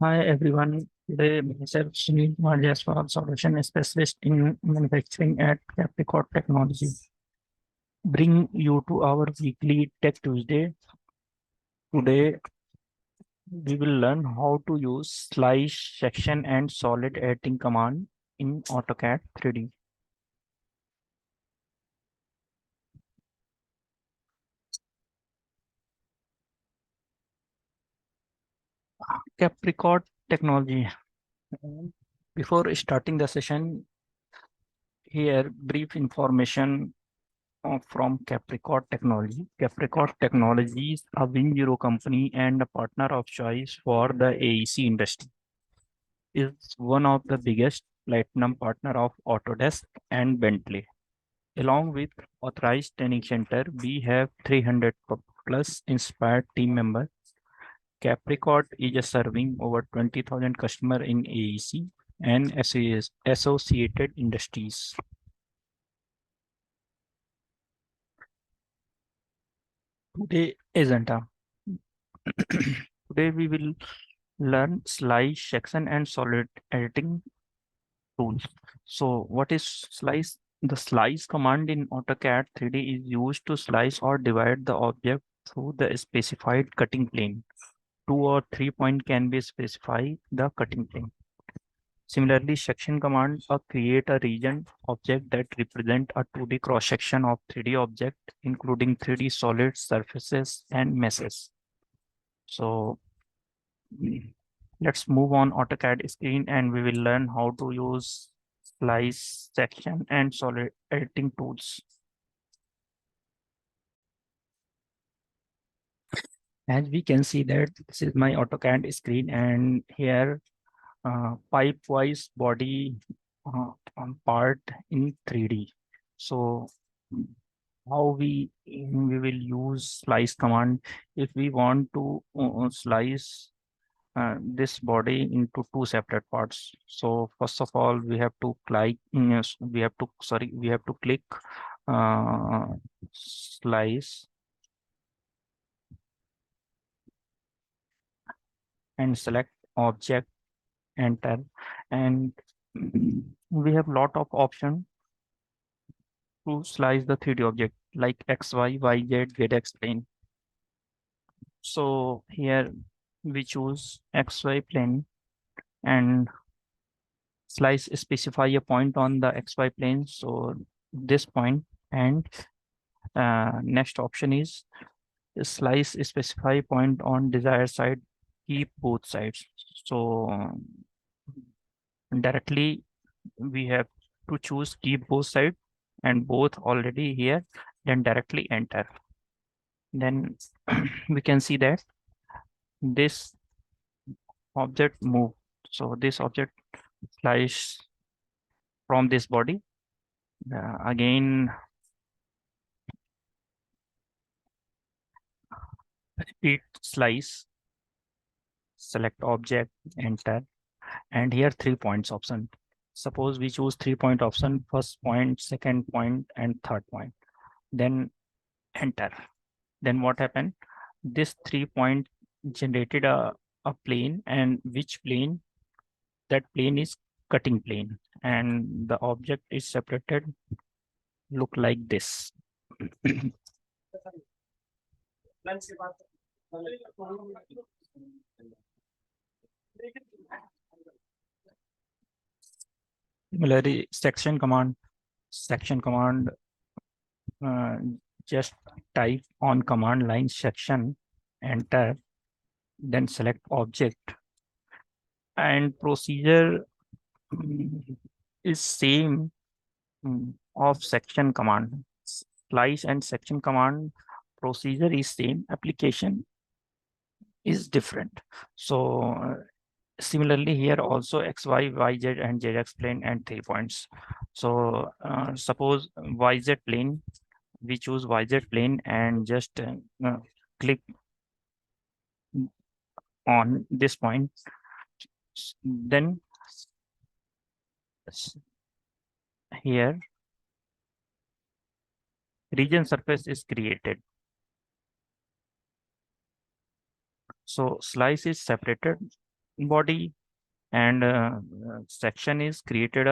Hi everyone. Today, myself Sunil Kumar Jaiswal, solution specialist in manufacturing at Capricorn Technology, bring you to our weekly Tech Tuesday. Today, we will learn how to use slice, section, and solid editing command in AutoCAD 3D. Capricorn Technology. Before starting the session, here brief information from Capricorn Technology. Capricorn Technology is a Win Zero company and a partner of choice for the AEC industry. It's one of the biggest platinum partner of Autodesk and Bentley. Along with authorized training center, we have 300 plus inspired team members. Capricorn is serving over 20,000 customers in AEC and associated industries. Today agenda. Today we will learn slice, section, and solid editing tools. So what is slice? The slice command in AutoCAD 3D is used to slice or divide the object through the specified cutting plane. 2 or 3 point can be specify the cutting plane. Similarly, section command create a region object that represent a 2D cross section of 3D object, including 3D solid surfaces and meshes. So let's move on AutoCAD screen and we will learn how to use slice, section, and solid editing tools. As we can see that this is my AutoCAD screen and here pipe-wise body part in 3D. So how we will use slice command if we want to slice this body into two separate parts. So first of all, we have to click. Yes, we have to click uh, slice and select object, enter, and we have lot of option to slice the 3D object like X, Y, Y, Z, Z plane. So here we choose XY plane and slice specify a point on the XY plane. So this point and next option is slice specify point on desired side, keep both sides. So directly we have to choose keep both sides and both already here, then directly enter. Then we can see that this object move. So this object slice from this body. Again, repeat slice, select object, enter, and here 3 points option. Suppose we choose 3 point option, first point, second point, and third point. Then enter. Then what happened? This 3 point generated a plane, and which plane? That plane is cutting plane, and the object is separated, look like this. Similarly, section command, uh, just type on command line section, enter, then select object, and procedure is same of section command. Slice and section command procedure is same, application is different. So similarly here also X, Y, Y, Z, and ZX plane and 3 points. So suppose YZ plane, we choose YZ plane and just click on this point. Then here region surface is created. So slice is separated, body, and section is created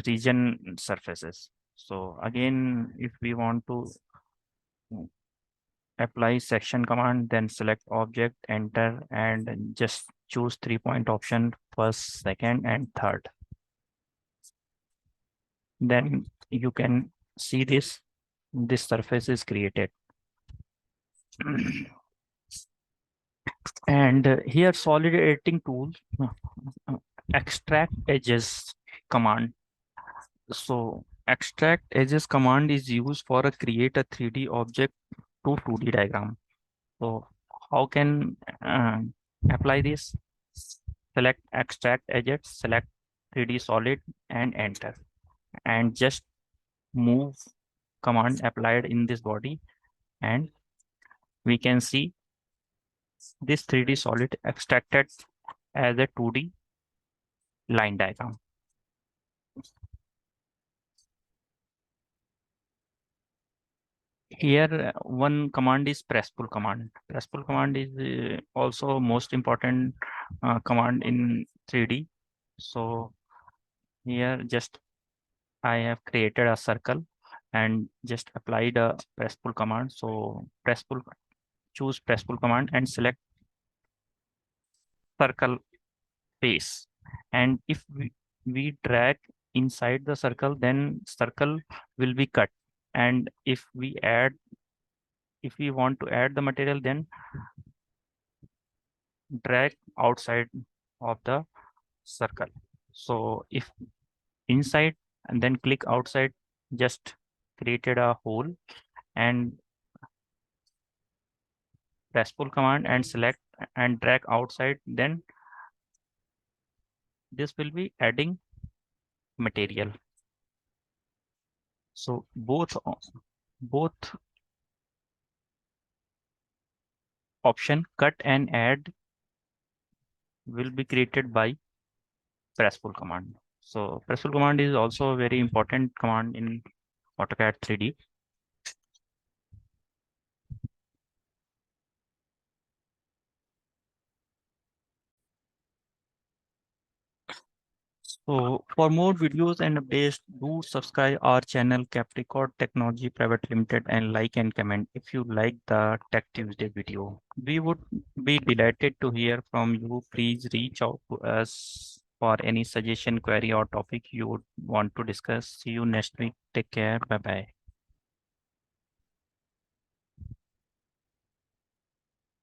region surfaces. So again, if we want to apply section command, then select object, enter, and just choose 3 point option, first, second, and third. Then you can see this surface is created. And here solid editing tool, uh, extract edges command. So extract edges command is used for a create a 3D object to 2D diagram. So how can apply this? Select extract edges, select 3D solid, and enter. And just move command applied in this body, and we can see this 3D solid extracted as a 2D line diagram. Here one command is press pull command. Press pull command is also most important command in 3D. So here just I have created a circle and just applied a press pull command. So press pull, choose press pull command and select circle face. And if we drag inside the circle, then circle will be cut. And if we want to add the material, then drag outside of the circle. So if inside and then click outside, just created a hole, and press pull command and select and drag outside, then this will be adding material. So both option cut and add will be created by press pull command. So press pull command is also a very important command in AutoCAD 3D. So for more videos and updates, do subscribe our channel Capricorn Technology Private Limited and like and comment if you like the Tech Tuesday video. We would be delighted to hear from you. Please reach out to us for any suggestion, query, or topic you would want to discuss. See you next week. Take care. Bye bye.